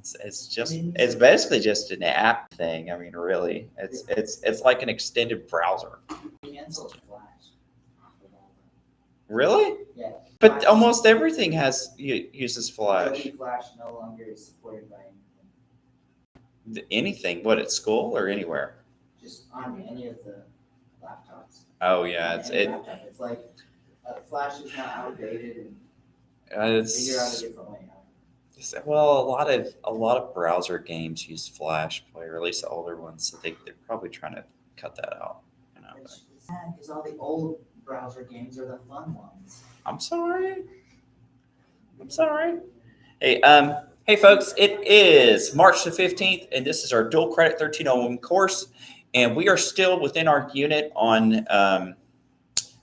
It's basically just an app thing. I mean, really, it's like an extended browser. Canceled Flash. Really? Yeah. But Flash- almost everything uses Flash. Adobe Flash no longer is supported by anything. Anything? What, at school or anywhere? Just on any of the laptops. Oh yeah, On any laptop. It's like Flash is now outdated and figure out a different way. Well, a lot of browser games use Flash Player, or at least the older ones. So they're probably trying to cut that out. You know, It's sad because all the old browser games are the fun ones. I'm sorry. Hey folks, it is March the 15th, and this is our dual credit 1301 course, and we are still within our unit on the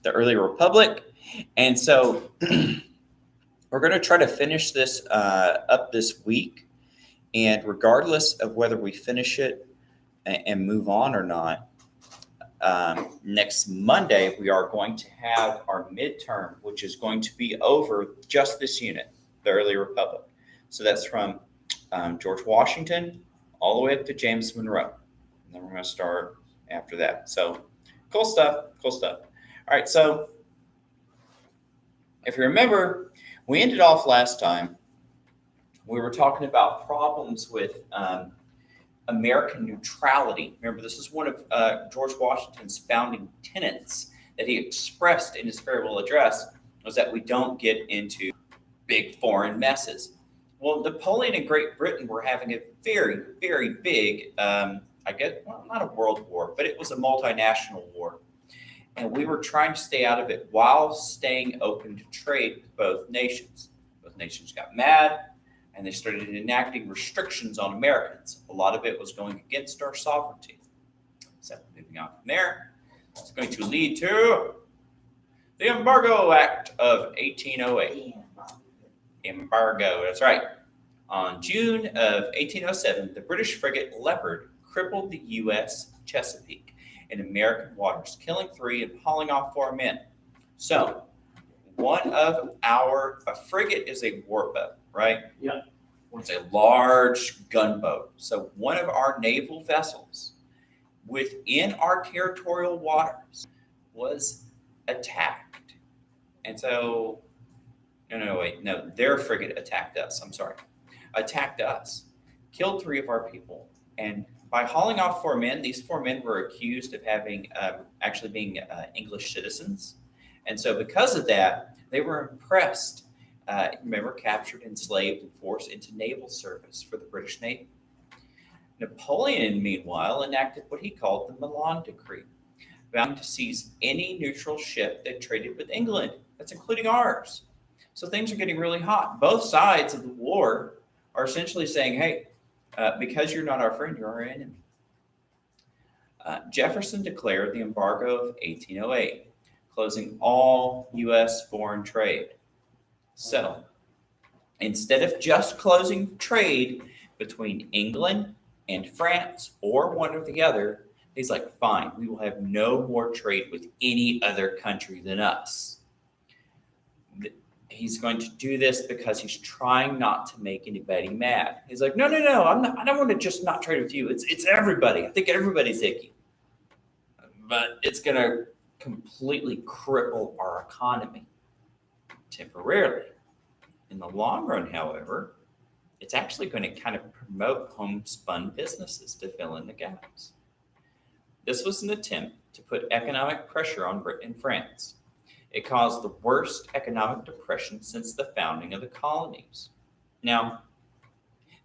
early republic, and so we're going to try to finish this up this week, and regardless of whether we finish it and move on or not, next Monday we are going to have our midterm, which is going to be over just this unit, the early republic. So that's from George Washington all the way up to James Monroe. And then we're going to start after that. So cool stuff. All right. So if you remember, we ended off last time, we were talking about problems with American neutrality. Remember, this is one of George Washington's founding tenets that he expressed in his farewell address, was that we don't get into big foreign messes. Well, Napoleon and Great Britain were having a very, very big, not a world war, but it was a multinational war. And we were trying to stay out of it while staying open to trade with both nations. Both nations got mad, and they started enacting restrictions on Americans. A lot of it was going against our sovereignty. So moving on from there, it's going to lead to the Embargo Act of 1808. Embargo, that's right. On June of 1807, the British frigate Leopard crippled the U.S. Chesapeake in American waters, killing 3 and hauling off 4 men. So, a frigate is a warboat, right? Yeah. It's a large gunboat. So one of our naval vessels within our territorial waters was attacked. And so, their frigate attacked us. Attacked us, killed 3 of our people, and by hauling off 4 men, these 4 men were accused of having actually being English citizens. And so because of that, they were impressed, captured, enslaved, and forced into naval service for the British Navy. Napoleon, meanwhile, enacted what he called the Milan Decree, vowing to seize any neutral ship that traded with England. That's including ours. So things are getting really hot. Both sides of the war are essentially saying, hey, because you're not our friend, you're our enemy. Jefferson declared the embargo of 1808, closing all U.S. foreign trade. So instead of just closing trade between England and France or one or the other, he's like, fine, we will have no more trade with any other country than us. He's going to do this because he's trying not to make anybody mad. He's like, no, I don't want to just not trade with you. It's everybody. I think everybody's icky. But it's going to completely cripple our economy temporarily. In the long run, however, it's actually going to kind of promote homespun businesses to fill in the gaps. This was an attempt to put economic pressure on Britain and France. It caused the worst economic depression since the founding of the colonies. Now,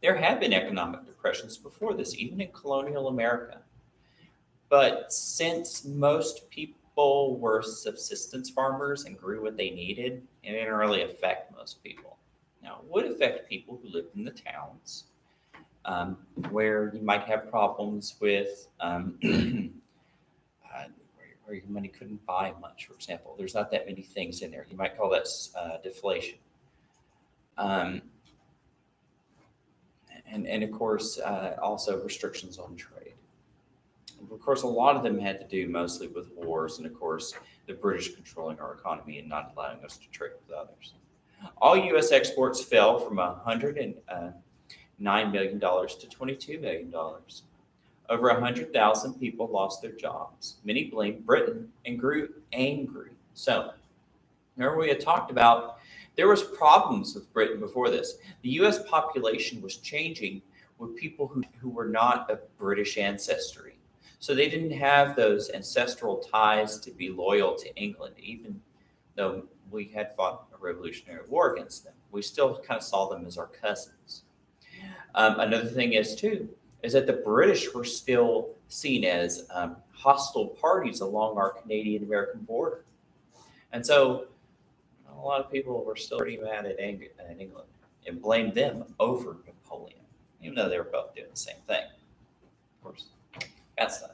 there have been economic depressions before this, even in colonial America. But since most people were subsistence farmers and grew what they needed, it didn't really affect most people. Now, it would affect people who lived in the towns, where you might have problems with where your money couldn't buy much, for example. There's not that many things in there. You might call that deflation. And of course, also restrictions on trade. Of course, a lot of them had to do mostly with wars, and of course, the British controlling our economy and not allowing us to trade with others. All U.S. exports fell from $9 million to $22 million. Over 100,000 people lost their jobs. Many blamed Britain and grew angry. So, remember we had talked about there was problems with Britain before this. The U.S. population was changing with people who were not of British ancestry. So they didn't have those ancestral ties to be loyal to England, even though we had fought a revolutionary war against them. We still kind of saw them as our cousins. Another thing is that the British were still seen as hostile parties along our Canadian-American border. And so a lot of people were still pretty mad at England and blamed them over Napoleon, even though they were both doing the same thing. Of course, that's stuff.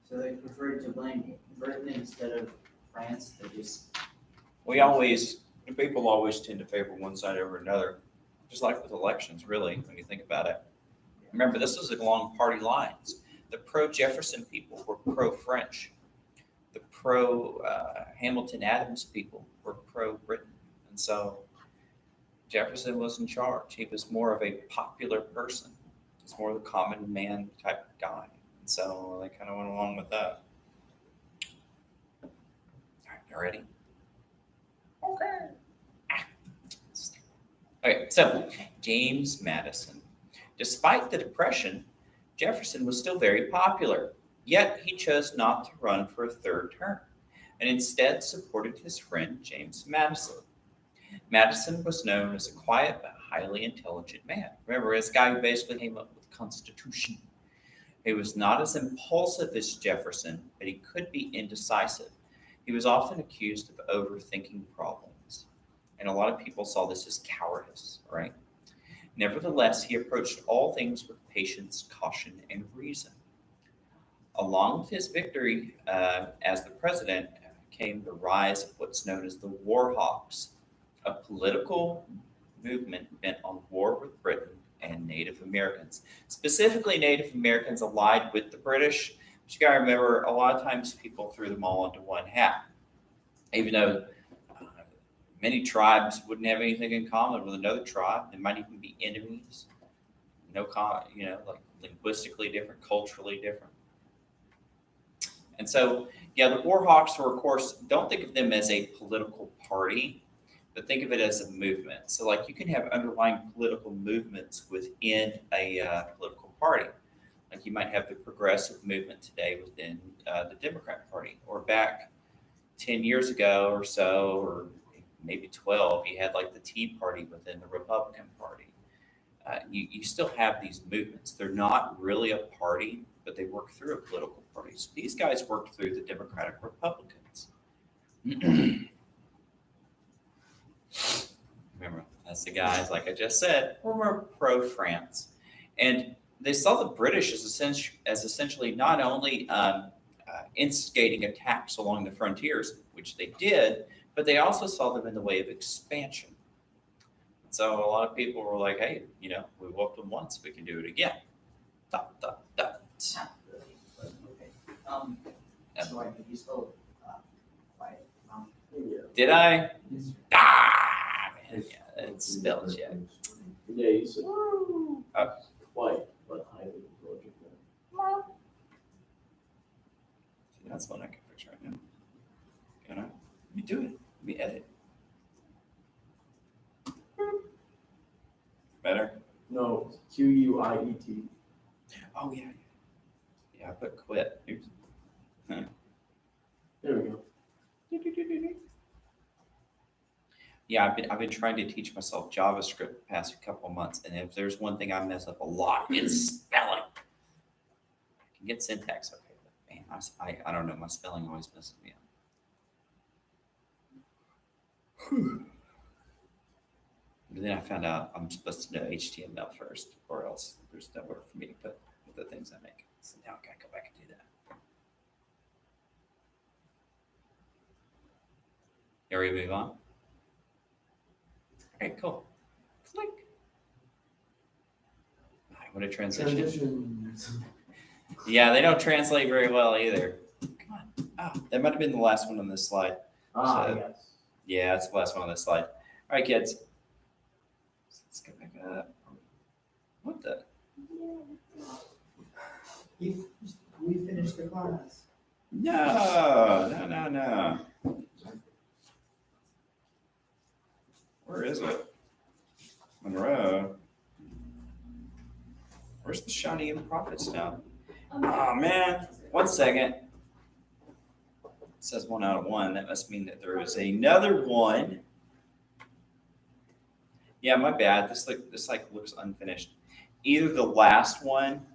So they preferred to blame Britain instead of France. People always tend to favor one side over another, just like with elections, really, when you think about it. Remember, this was along party lines. The pro-Jefferson people were pro-French. The pro-Hamilton Adams people were pro-Britain. And so Jefferson was in charge. He was more of a popular person. He's more of the common man type guy. And so they kind of went along with that. All right, you ready? Okay, so James Madison. Despite the Depression, Jefferson was still very popular, yet he chose not to run for a third term and instead supported his friend James Madison. Madison was known as a quiet but highly intelligent man. Remember, this guy who basically came up with the Constitution. He was not as impulsive as Jefferson, but he could be indecisive. He was often accused of overthinking problems, and a lot of people saw this as cowardice, right? Nevertheless, he approached all things with patience, caution, and reason. Along with his victory as the president came the rise of what's known as the War Hawks, a political movement bent on war with Britain and Native Americans. Specifically, Native Americans allied with the British. But you got to remember, a lot of times people threw them all into one hat, even though many tribes wouldn't have anything in common with another tribe. They might even be enemies. Like linguistically different, culturally different. And so, yeah, the War Hawks were, of course, don't think of them as a political party, but think of it as a movement. So, like, you can have underlying political movements within a political party. Like, you might have the progressive movement today within the Democrat Party, or back 10 years ago or so, or maybe 12, you had like the Tea Party within the Republican Party. You still have these movements. They're not really a party, but they work through a political party. So these guys worked through the Democratic Republicans. Remember, that's the guys, like I just said, who were pro-France. And they saw the British as essentially not only instigating attacks along the frontiers, which they did, but they also saw them in the way of expansion. So a lot of people were like, hey, we whooped them once, we can do it again. Dot, dot, dot. Not really, but okay. So did you spell quiet? Yeah. Did I? Yes, sir. Man, yeah, it's spelled check. Yeah, you said quiet, but highly intelligent. That's one I can fix right now. Let me do it. Let me edit. Better? No, Q-U-I-E-T. Oh, yeah. Yeah, I put quit. Oops. There we go. Yeah, I've been trying to teach myself JavaScript the past couple months, and if there's one thing I mess up a lot, it's spelling. I can get syntax okay, but man, I don't know, my spelling always messes me up. But then I found out I'm supposed to know HTML first, or else there's nowhere for me to put the things I make. So now I gotta go back and do that. You ready to move on? Okay, cool. Click. What a transition. Yeah, they don't translate very well either. Come on. Oh, that might have been the last one on this slide. Ah, So- yes. Yeah, that's the last one on this slide. All right, kids. Let's get back up. What the? We finished the class. No. Where is it? Monroe. Where's the Shawnee and Prophetstown? Oh, man. 1 second. It says 1 out of 1. That must mean that there is another one. Yeah, my bad. This looks unfinished. Either the last one.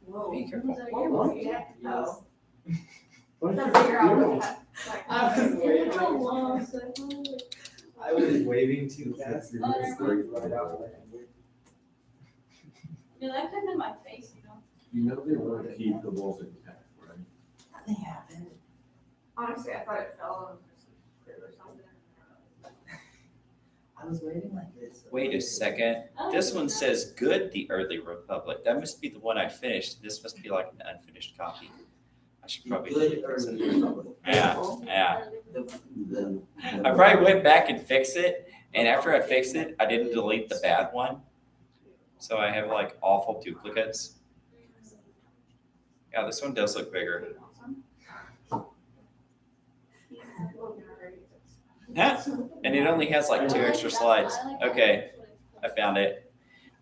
Whoa. Be careful. Was that What? you? What? Yeah. Oh. What did I'll you figure out do? what that- I was just waving too fast. And Oh, just never mind. right out of my hand. Yeah, that could have been my face, you know. You know they want to keep the walls intact, right? Nothing happened. Honestly, I thought it fell on or something. I was waving like this. Wait a second. This one says good, the early republic. That must be the one I finished. This must be like an unfinished copy. I should probably. Good early republic. Yeah. The- I probably went back and fixed it, and after I fixed it, I didn't delete the bad one. So I have like awful duplicates. Yeah, this one does look bigger. Huh? And it only has like 2 extra slides. Okay, I found it.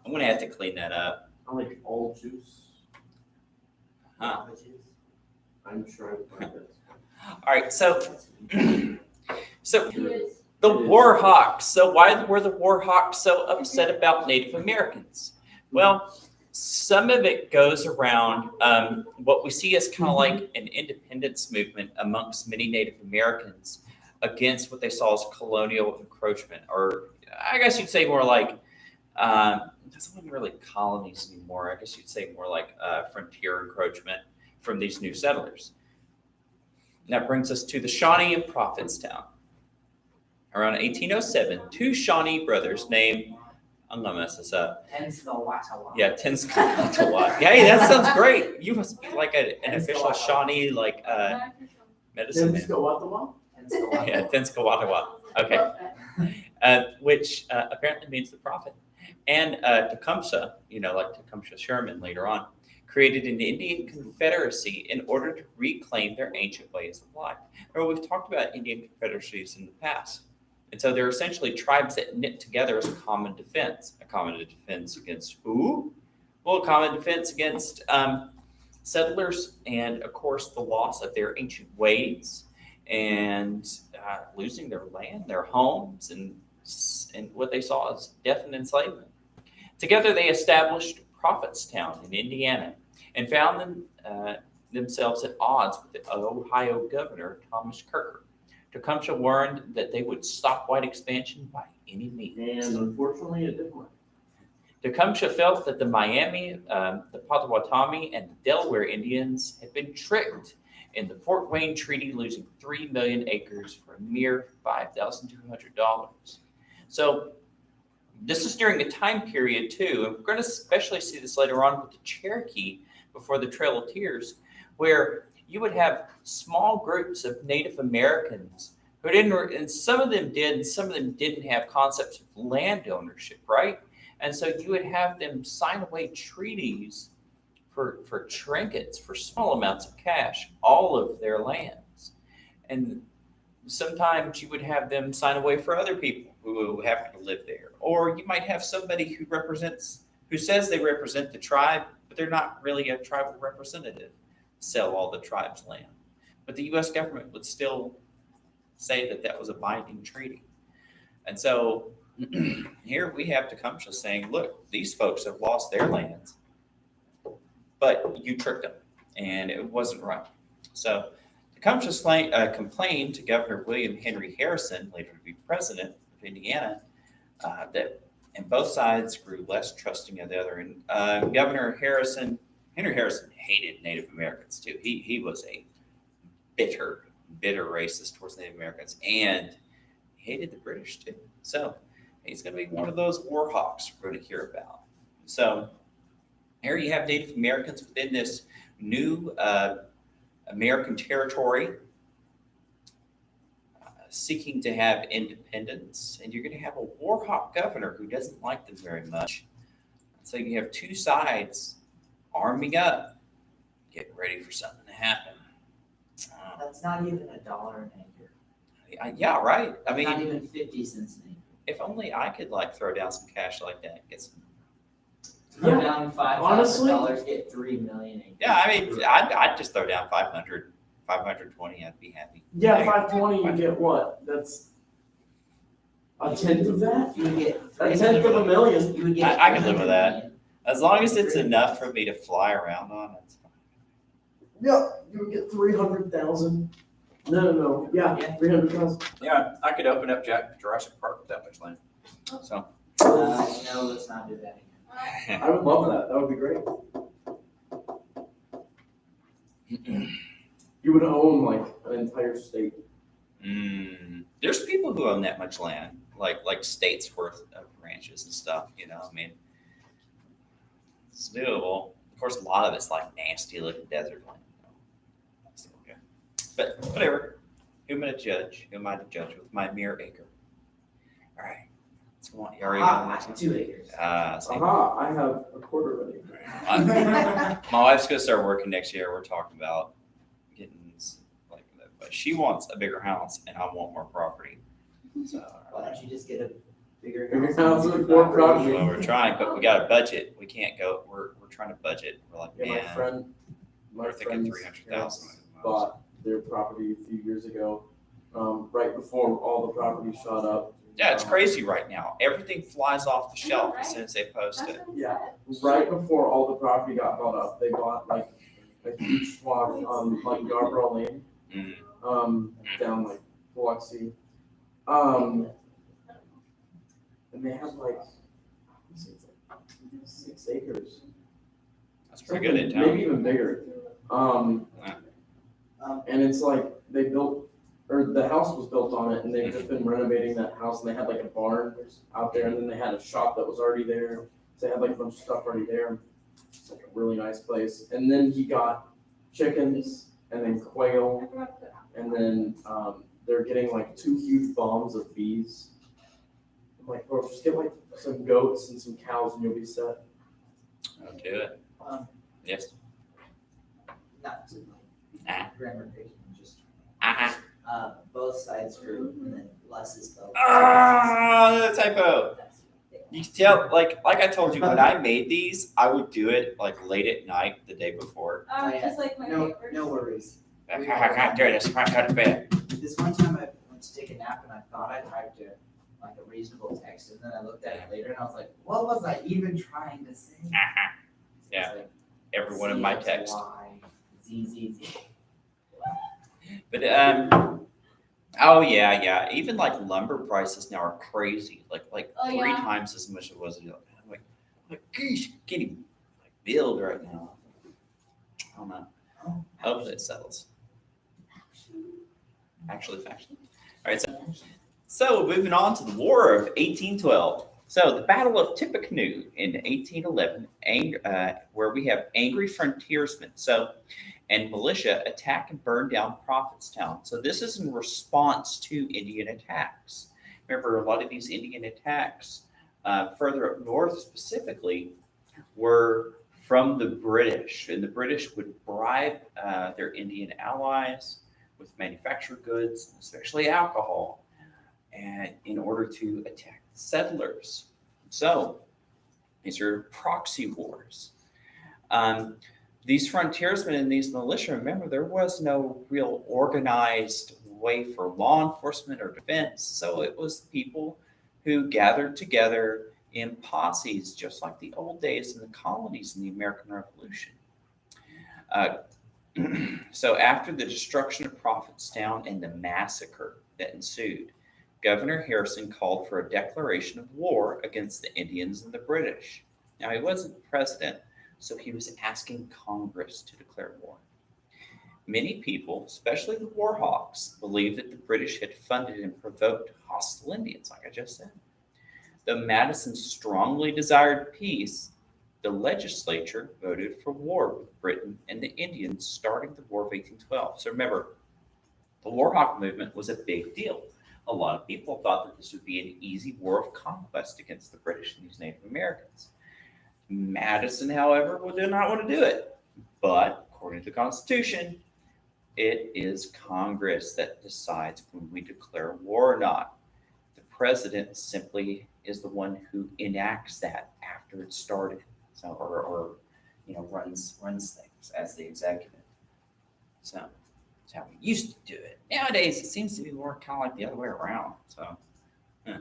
I'm gonna have to clean that up. I like all juice. Huh. I'm trying to find it. All right, so so Yes. the Warhawks. So why were the Warhawks so upset about Native Americans? Well, some of it goes around what we see as kind of like an independence movement amongst many Native Americans against what they saw as colonial encroachment, or I guess you'd say more like this wasn't really colonies anymore. I guess you'd say more like frontier encroachment from these new settlers. And that brings us to the Shawnee and Prophetstown. Around 1807, 2 Shawnee brothers named, I'm gonna mess this up. Tenskwatawa. Yeah, Tenskwatawa. Hey, that sounds great. You must be like an official Shawnee like medicine man. Go out the wall? Tenskwatawa. Yeah, Tenskwatawa. Okay. Which apparently means the prophet. And Tecumseh, like Tecumseh Sherman later on, created an Indian confederacy in order to reclaim their ancient ways of life. Or we've talked about Indian confederacies in the past. And so they're essentially tribes that knit together as a common defense. A common defense against who? Well, a common defense against settlers and, of course, the loss of their ancient ways and losing their land, their homes, and what they saw as death and enslavement. Together, they established Prophetstown in Indiana and found themselves at odds with the Ohio governor, Thomas Kirker. Tecumseh warned that they would stop white expansion by any means. And unfortunately, it didn't work. Tecumseh felt that the Miami, the Potawatomi, and the Delaware Indians had been tricked in the Fort Wayne Treaty, losing 3 million acres for a mere $5,200. So this is during a time period too, and we're going to especially see this later on with the Cherokee before the Trail of Tears, where you would have small groups of Native Americans who didn't, and some of them did, and some of them didn't have concepts of land ownership, right? And so you would have them sign away treaties for trinkets, for small amounts of cash, all of their lands. And sometimes you would have them sign away for other people who happen to live there. Or you might have somebody who says they represent the tribe, but they're not really a tribal representative, sell all the tribe's land. But the U.S. government would still say that that was a binding treaty. And so here we have Tecumseh saying, look, these folks have lost their lands, but you tricked them, and it wasn't right. So Tecumseh complained to Governor William Henry Harrison, later to be president of Indiana, that and both sides grew less trusting of the other. And Henry Harrison hated Native Americans too. He was a bitter racist towards Native Americans, and he hated the British too. So he's going to be one of those war hawks we're going to hear about. So here you have Native Americans within this new American territory. seeking to have independence, and you're going to have a war hawk governor who doesn't like them very much. So you have two sides arming up, getting ready for something to happen. That's not even $1 an acre. Yeah, right. I Not mean, even 50 cents an acre. if only I could like throw down some cash like that. Get some. Throw Yeah, down honestly- $5,000, get 3 million acres. Yeah, I mean, I'd just throw down 500, 520. I'd be happy. Yeah, 520, you get what? That's a tenth of that? You would get A tenth of a million. You would get I can live with 300 that. million. As long as it's enough for me to fly around on, it's fine. Yeah, you would get 300,000. No. Yeah, 300,000. Yeah, I could open up Jurassic Park with that much land. So. No, let's not do that again. I would love that. That would be great. You would own like an entire state. There's people who own that much land, like states worth of ranches and stuff. You know, I mean, it's doable. Of course, a lot of it's like nasty looking desert land. So, yeah. But whatever. Who am I to judge? Who am I to judge with my mere acre? All right. Let's go on. You already Ah, got one? 2 acres. See? Aha, I have a quarter of an acre. My wife's gonna start working next year. We're talking about getting like that, but she wants a bigger house, and I want more property. So Why don't you just get a bigger Bigger house? house with more property. well, we're trying, but we got a budget. We can't go. We're trying to budget. We're like, Yeah, man, my we're thinking friend's 300,000. bought their property a few years ago, right before all the property shot up. Yeah, it's crazy right now. Everything flies off the shelf as soon as they post it. Yeah. Right before all the property got bought up, they bought like a huge swath on like Yarborough Lane, Mm. down like Biloxi. And they have like, let's see, it's like 6 acres. That's pretty good in Maybe town. even bigger. And it's like they built, or the house was built on it, and they've just been renovating that house, and they had like a barn out there, and then they had a shop that was already there. So they had like a bunch of stuff already there. It's like a really nice place. And then he got chickens, and then quail, and then they're getting like 2 huge bombs of bees. I'm like, bro, just get like some goats and some cows, and you'll be set. I'll do it. Um, Yes. Not to Ah. grammar page, just, Ah, both sides group, and then less is spelled. ah, the typo. You can tell, like I told you, when I made these, I would do it like late at night the day before. Just like my No, papers. no worries. I can't do this. I got to bed. This one time I went to take a nap and I thought I typed like a reasonable text, and then I looked at it later and I was like, what was I even trying to say? Yeah, It's like, every one of my C, texts. Y, Z, Z, Z. But oh yeah. Even like lumber prices now are crazy. Like Oh, 3 yeah. times as much as it was. I'm like, geez, can't even like build right now. I don't know. Hopefully it settles. Actually, factually. All right, so moving on to the War of 1812. So the Battle of Tippecanoe in 1811, where we have angry frontiersmen and militia attack and burn down Prophetstown. So this is in response to Indian attacks. Remember, a lot of these Indian attacks, further up north specifically, were from the British, and the British would bribe their Indian allies with manufactured goods, especially alcohol, and in order to attack the settlers. So these are proxy wars. These frontiersmen and these militia, remember, there was no real organized way for law enforcement or defense. So it was people who gathered together in posses, just like the old days in the colonies in the American Revolution. So after the destruction of Prophetstown and the massacre that ensued, Governor Harrison called for a declaration of war against the Indians and the British. Now, he wasn't president, so he was asking Congress to declare war. Many people, especially the war hawks, believed that the British had funded and provoked hostile Indians, like I just said. Though Madison strongly desired peace, the legislature voted for war with Britain and the Indians starting the War of 1812. So remember, the War Hawk movement was a big deal. A lot of people thought that this would be an easy war of conquest against the British and these Native Americans. Madison, however, did not want to do it. But according to the Constitution, it is Congress that decides when we declare war or not. The president simply is the one who enacts that after it's started, so or runs things as the executive. So that's how we used to do it. Nowadays, it seems to be more kind of like the other way around. So. Yeah.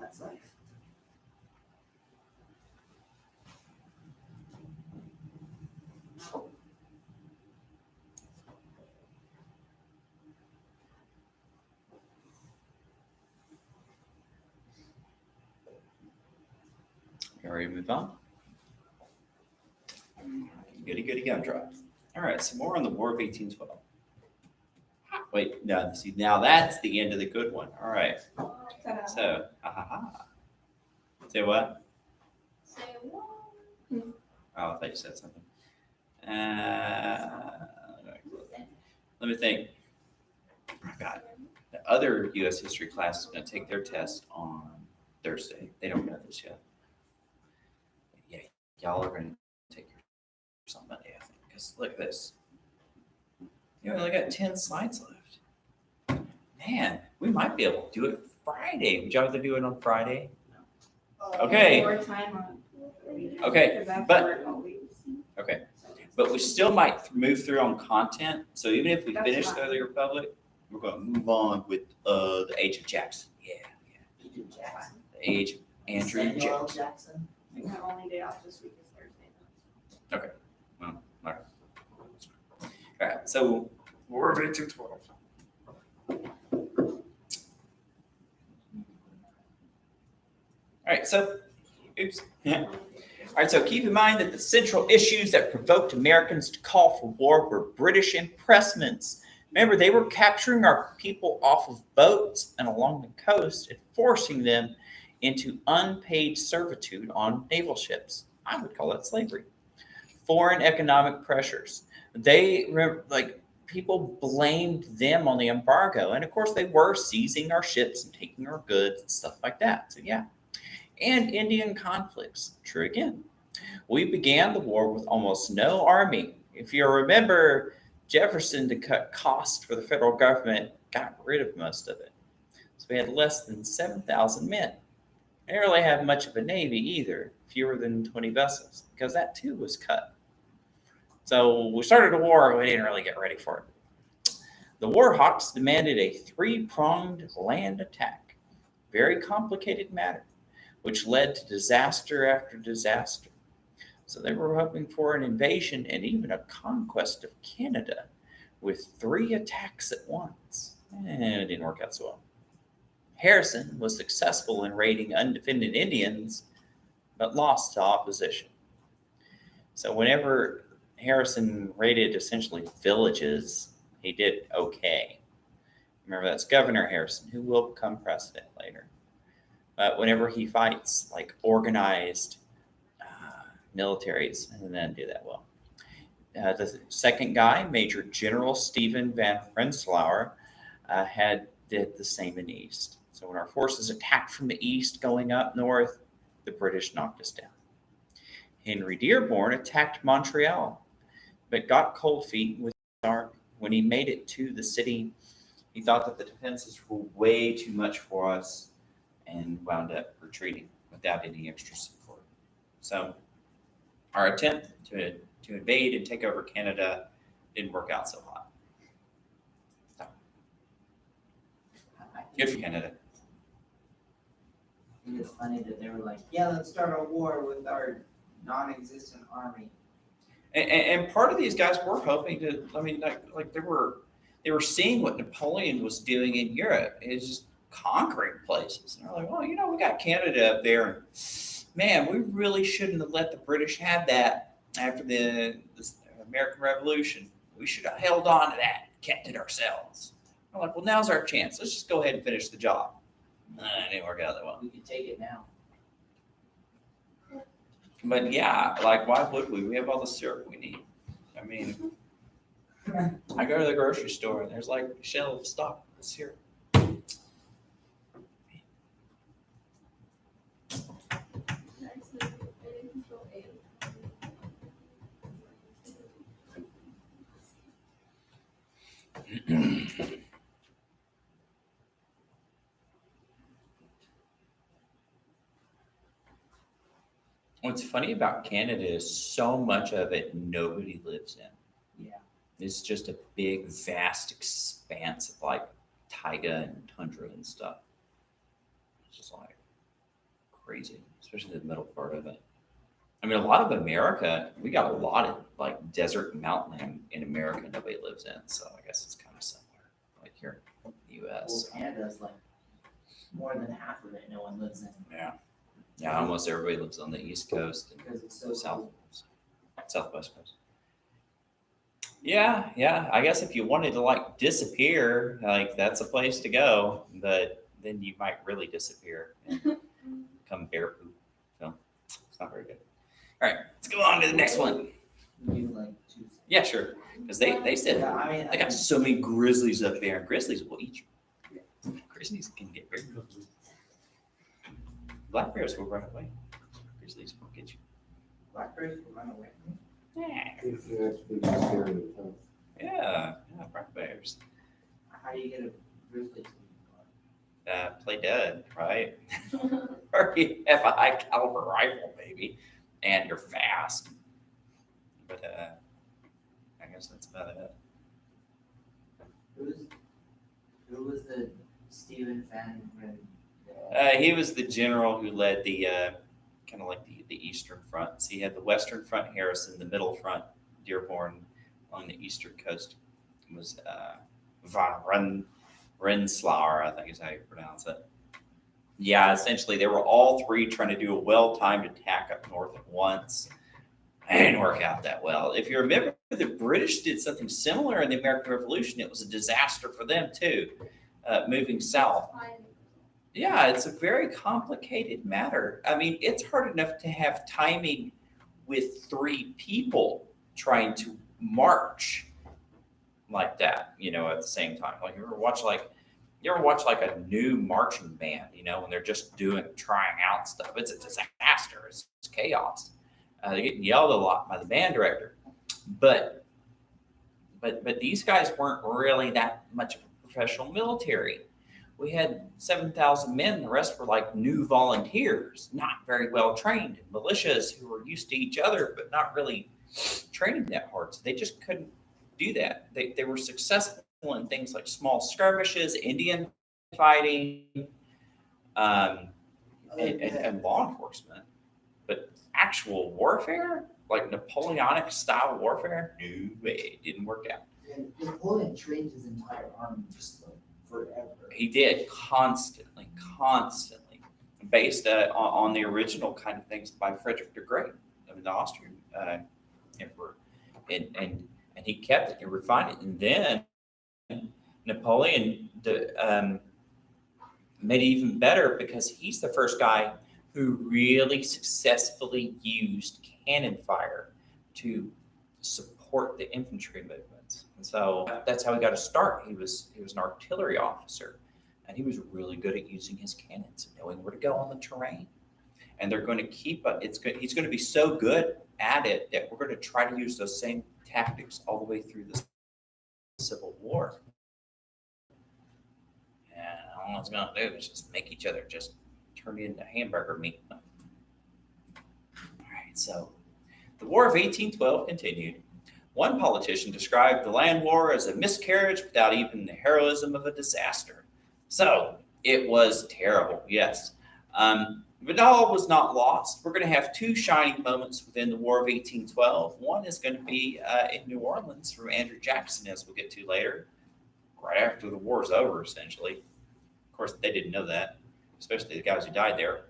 That sucks. You ready to move on? Goody gumdrop. All right, some more on the War of 1812. Wait, no, see, now that's the end of the good one. All right, Ta-da. so, ha ha ha. Say what? Say what? Oh, I thought you said something. Let me think. Oh my God. The other U.S. history class is going to take their test on Thursday. They don't know this yet. Yeah, y'all are going to take yours on Monday, I think. Because look at this. You only got 10 slides left. Man, we might be able to do it Friday. Would y'all rather do it on Friday? Okay. More time on. Okay, Because that's but- work all week. Okay. But we still might move through on content. So even if we That's finish fine. the early Republic, we're going to move on with the Age of Jackson. Yeah, Andrew Jackson. the Age of Andrew Samuel Jackson. Jackson. I think my only day off this week is Thursday. All right, so War of 1812. All right, so, oops. All right, so keep in mind that the central issues that provoked Americans to call for war were British impressments. Remember, they were capturing our people off of boats and along the coast and forcing them into unpaid servitude on naval ships. I would call that slavery. Foreign economic pressures. People blamed them on the embargo. And of course, they were seizing our ships and taking our goods and stuff like that. So, yeah. And Indian conflicts. True again. We began the war with almost no army. If you remember, Jefferson, to cut costs for the federal government, got rid of most of it. So we had less than 7,000 men. They didn't really have much of a navy either, fewer than 20 vessels, because that too was cut. So we started a war, we didn't really get ready for it. The Warhawks demanded a three-pronged land attack, very complicated matter, which led to disaster after disaster. So they were hoping for an invasion and even a conquest of Canada with 3 attacks at once. And it didn't work out so well. Harrison was successful in raiding undefended Indians, but lost to opposition. So whenever Harrison raided essentially villages, he did okay. Remember, that's Governor Harrison, who will become president later. But whenever he fights like organized militaries, and then do that well. The second guy, Major General Stephen Van Rensselaer, did the same in the east. So when our forces attacked from the east going up north, the British knocked us down. Henry Dearborn attacked Montreal, but got cold feet with his army. When he made it to the city, he thought that the defenses were way too much for us and wound up retreating without any extra support. So our attempt to invade and take over Canada didn't work out so hot. So, good for Canada. I think it's funny that they were like, yeah, let's start a war with our non-existent army. And part of these guys were hoping to. I mean, like they were seeing what Napoleon was doing in Europe. It's just conquering places. And they're like, well, we got Canada up there. And man, we really shouldn't have let the British have that after the American Revolution. We should have held on to that, kept it ourselves. I'm like, well, now's our chance. Let's just go ahead and finish the job. It didn't work out that well. We can take it now. But yeah, like, why would we? We have all the syrup we need. I mean, I go to the grocery store and there's like a shelf stocked with syrup. Next is Editing Control A. What's funny about Canada is so much of it nobody lives in. Yeah. It's just a big, vast expanse of like taiga and tundra and stuff. It's just like crazy, especially the middle part of it. I mean, a lot of America, we got a lot of like desert and mountain in America nobody lives in. So I guess it's kind of similar, like here in the Well, US. Canada's like more than half of it no one lives in Yeah. Yeah, almost everybody lives on the East Coast and because it's so South, cold. Southwest Coast. Yeah, yeah. I guess if you wanted to like disappear, like that's a place to go, but then you might really disappear and come bear poop. So it's not very good. All right, let's go on to the next one. You like Tuesday. Yeah, sure. Because they said Yeah, I mean, they got so many grizzlies up there, and grizzlies will eat you. Grizzlies can get very quickly. Black bears will run away. Grizzlies won't get you. blackberries will run away from me. Yeah, If you actually scary, yeah, black bears. How do you get a grizzly to Play dead, right? Or you have a high caliber rifle, maybe, and you're fast. But I guess that's about it. Who was the Stephen Van Ren? He was the general who led the kind of like the Eastern Front. So he had the Western Front Harrison, the Middle Front Dearborn on the Eastern Coast. It was von Rensselaer, I think is how you pronounce it. Yeah, essentially they were all three trying to do a well-timed attack up north at once. It didn't work out that well. If you remember, the British did something similar in the American Revolution. It was a disaster for them too, moving south. Yeah, it's a very complicated matter. I mean, it's hard enough to have timing with three people trying to march like that, at the same time. Like you ever watch like a new marching band, when they're just trying out stuff. It's a disaster. It's chaos. They get yelled a lot by the band director. But these guys weren't really that much of a professional military. We had 7,000 men. The rest were like new volunteers, not very well trained, militias who were used to each other, but not really training that hard. So they just couldn't do that. They were successful in things like small skirmishes, Indian fighting, and law enforcement. But actual warfare, like Napoleonic style warfare, no way, it didn't work out. And Napoleon trained his entire army just like forever. He did constantly, based on the original kind of things by Frederick the Great, the Austrian emperor, and he kept it and refined it. And then Napoleon made it even better because he's the first guy who really successfully used cannon fire to support the infantry movements. And so that's how he got a start. He was an artillery officer, and he was really good at using his cannons, knowing where to go on the terrain. And they're going to keep he's going to be so good at it that we're going to try to use those same tactics all the way through the Civil War. And all it's going to do is just make each other just turn into hamburger meat. All right, so the War of 1812 continued. One politician described the land war as a miscarriage without even the heroism of a disaster. So it was terrible, yes. But all was not lost. We're going to have two shining moments within the War of 1812. One is going to be in New Orleans from Andrew Jackson, as we'll get to later, right after the war's over, essentially. Of course, they didn't know that, especially the guys who died there.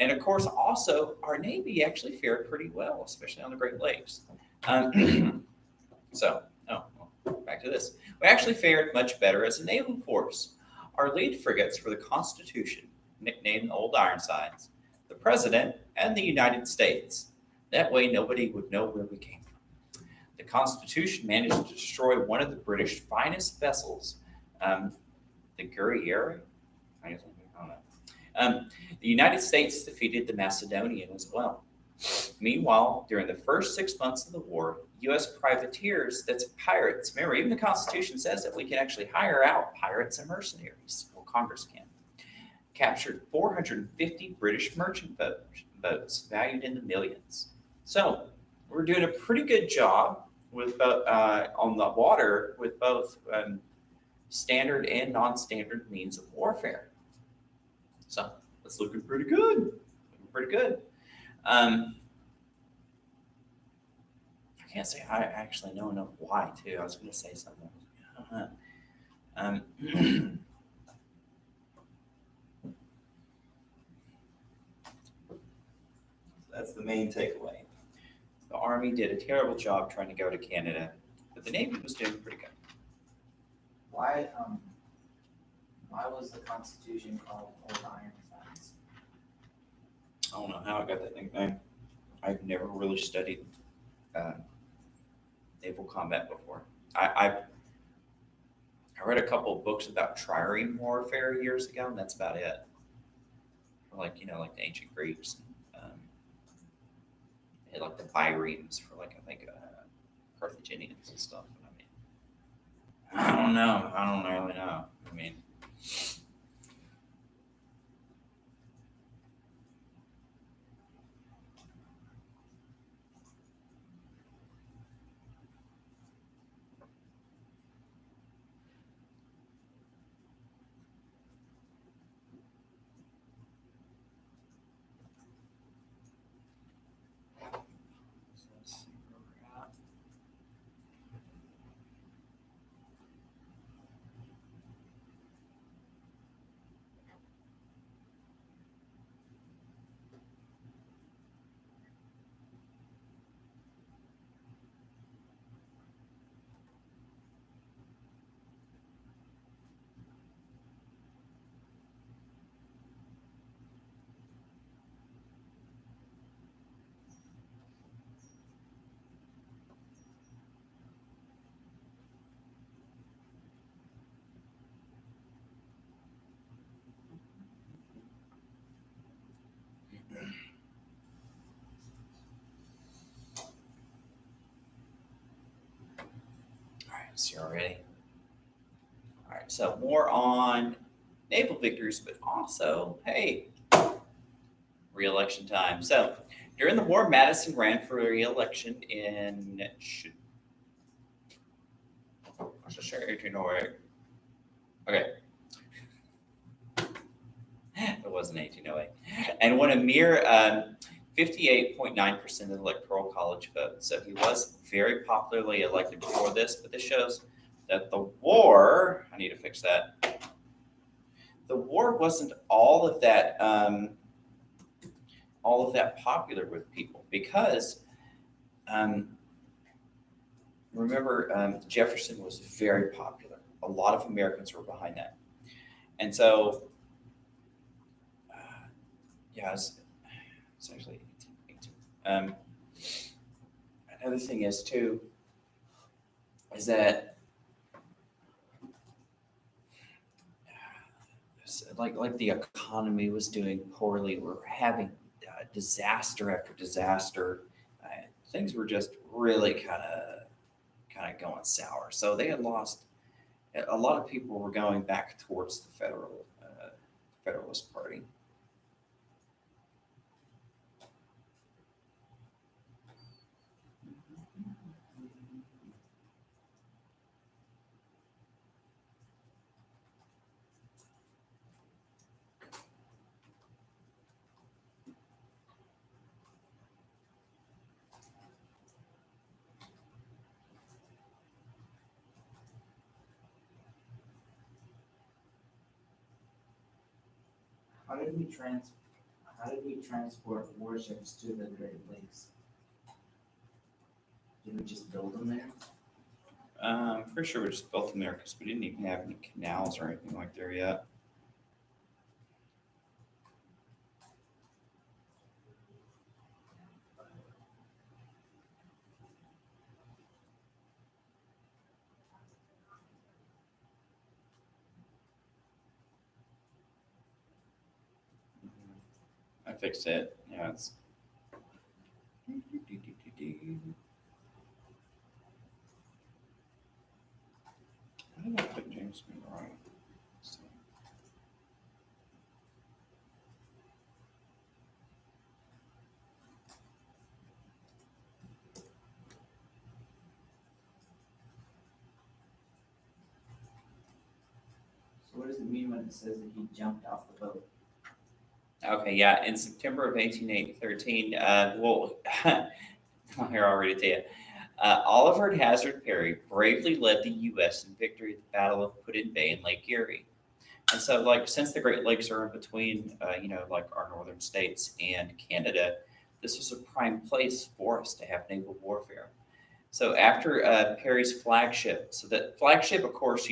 And of course, also, our Navy actually fared pretty well, especially on the Great Lakes. Back to this. We actually fared much better as a naval force. Our lead frigates for the Constitution, nicknamed Old Ironsides, the President, and the United States. That way, nobody would know where we came from. The Constitution managed to destroy one of the British finest vessels, the Guerriere. I don't know. The United States defeated the Macedonian as well. Meanwhile, during the first 6 months of the war, U.S. privateers, that's pirates, remember, even the Constitution says that we can actually hire out pirates and mercenaries, well, Congress can, captured 450 British merchant boats valued in the millions. So we're doing a pretty good job with on the water with both standard and non-standard means of warfare. So that's looking pretty good. Looking pretty good. I can't say I actually know enough why too. I was going to say something. That's the main takeaway. The Army did a terrible job trying to go to Canada, but the Navy was doing pretty good. Why was the Constitution called Old Ironsides? I don't know how I got that nickname. I've never really studied naval combat before. I read a couple of books about trireme warfare years ago, and that's about it. Like the ancient Greeks, and like the biremes for I think Carthaginians and stuff. But I don't know. I don't really know. Let's see where we're at. All right, so you're ready. All right, so more on naval victories, but also, hey, re-election time. So during the war, Madison ran for re-election in 1808. Okay. It wasn't 1808. And won a mere 58.9% of the Electoral College vote. So he was very popularly elected before this, but this shows that the war, I need to fix that. The war wasn't all of that popular with people because remember Jefferson was very popular. A lot of Americans were behind that. And so it's actually 18. Another thing is too, is that like the economy was doing poorly. We're having disaster after disaster. Things were just really kind of going sour. So they had lost. A lot of people were going back towards the Federalist Party. how did we transport warships to the Great Lakes? Did we just build them there? Pretty sure we just built them there because we didn't even have any canals or anything like there yet. I fixed it. Yeah, it's. Why did I put James Monroe? So what does it mean when it says that he jumped off the boat? Okay, yeah, in September of 1813, well, here I'll read it to you. Oliver Hazard Perry bravely led the U.S. in victory at the Battle of Put-in Bay in Lake Erie. And so, like, since the Great Lakes are in between, like our northern states and Canada, this was a prime place for us to have naval warfare. So after Perry's flagship, so that flagship, of course,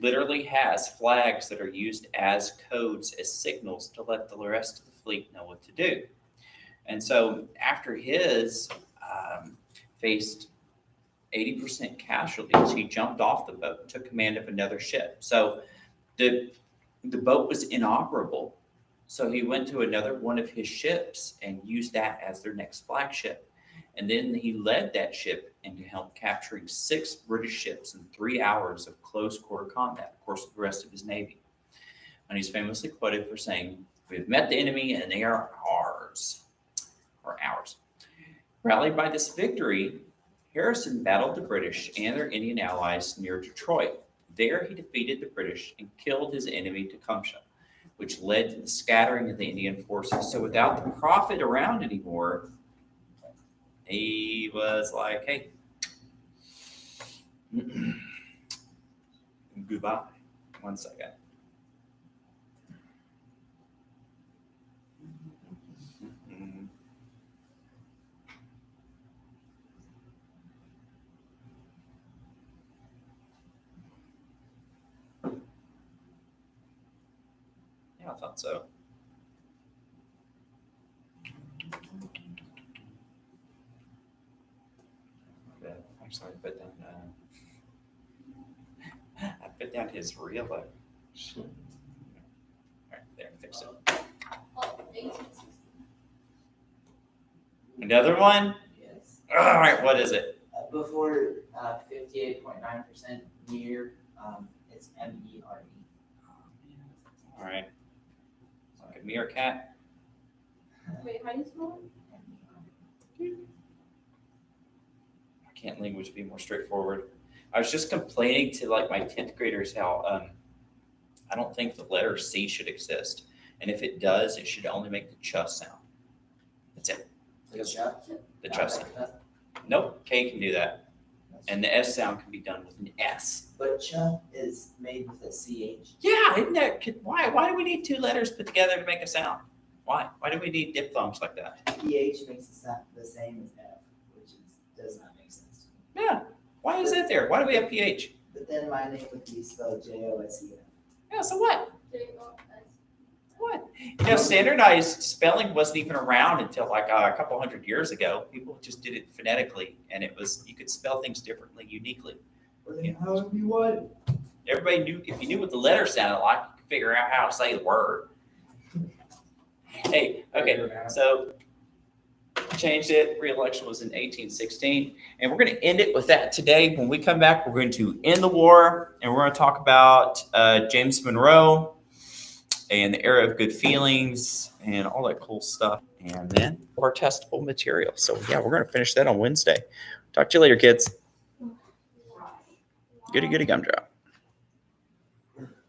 literally has flags that are used as codes, as signals to let the rest of the fleet know what to do. And so after his faced 80% casualties, he jumped off the boat and took command of another ship. So the boat was inoperable. So he went to another one of his ships and used that as their next flagship. And then he led that ship into help capturing 6 British ships in 3 hours of close quarter combat, of course, with the rest of his navy. And he's famously quoted for saying, "We've met the enemy and they are ours." Or ours. Rallied by this victory, Harrison battled the British and their Indian allies near Detroit. There he defeated the British and killed his enemy Tecumseh, which led to the scattering of the Indian forces. So without the prophet around anymore, he was like, hey, goodbye. 1 second. Yeah, I thought so. Okay, actually, I put down. I put down his real. All right, there, fix it. Another one. Yes. All right, what is it? Before 58.9% near, it's MERE. All right, like a meerkat. Wait, how do you spell it? Can't language be more straightforward? I was just complaining to like my 10th graders how I don't think the letter C should exist. And if it does, it should only make the ch sound. That's it. Because the ch sound. Nope, K can do that. And the S sound can be done with an S. But ch is made with a CH. Yeah, isn't that, why do we need 2 letters put together to make a sound? Why? Why do we need diphthongs like that? PH makes it sound the same as F, which does not make sense. Yeah, why is that there? Why do we have PH? But then my name would be spelled JOSEF. Yeah, so what? J-O-S. What? Standardized spelling wasn't even around until like a couple hundred years ago. People just did it phonetically, and it was, you could spell things differently, uniquely. Well, then how would you want? Everybody knew, if you knew what the letter sounded like, you could figure out how to say the word. Hey, okay, so changed it. Re-election was in 1816, and we're going to end it with that today. When we come back, we're going to end the war, and we're going to talk about James Monroe and the era of good feelings and all that cool stuff, and then our testable material. So yeah, we're going to finish that on Wednesday. Talk to you later, kids. Goody gumdrop.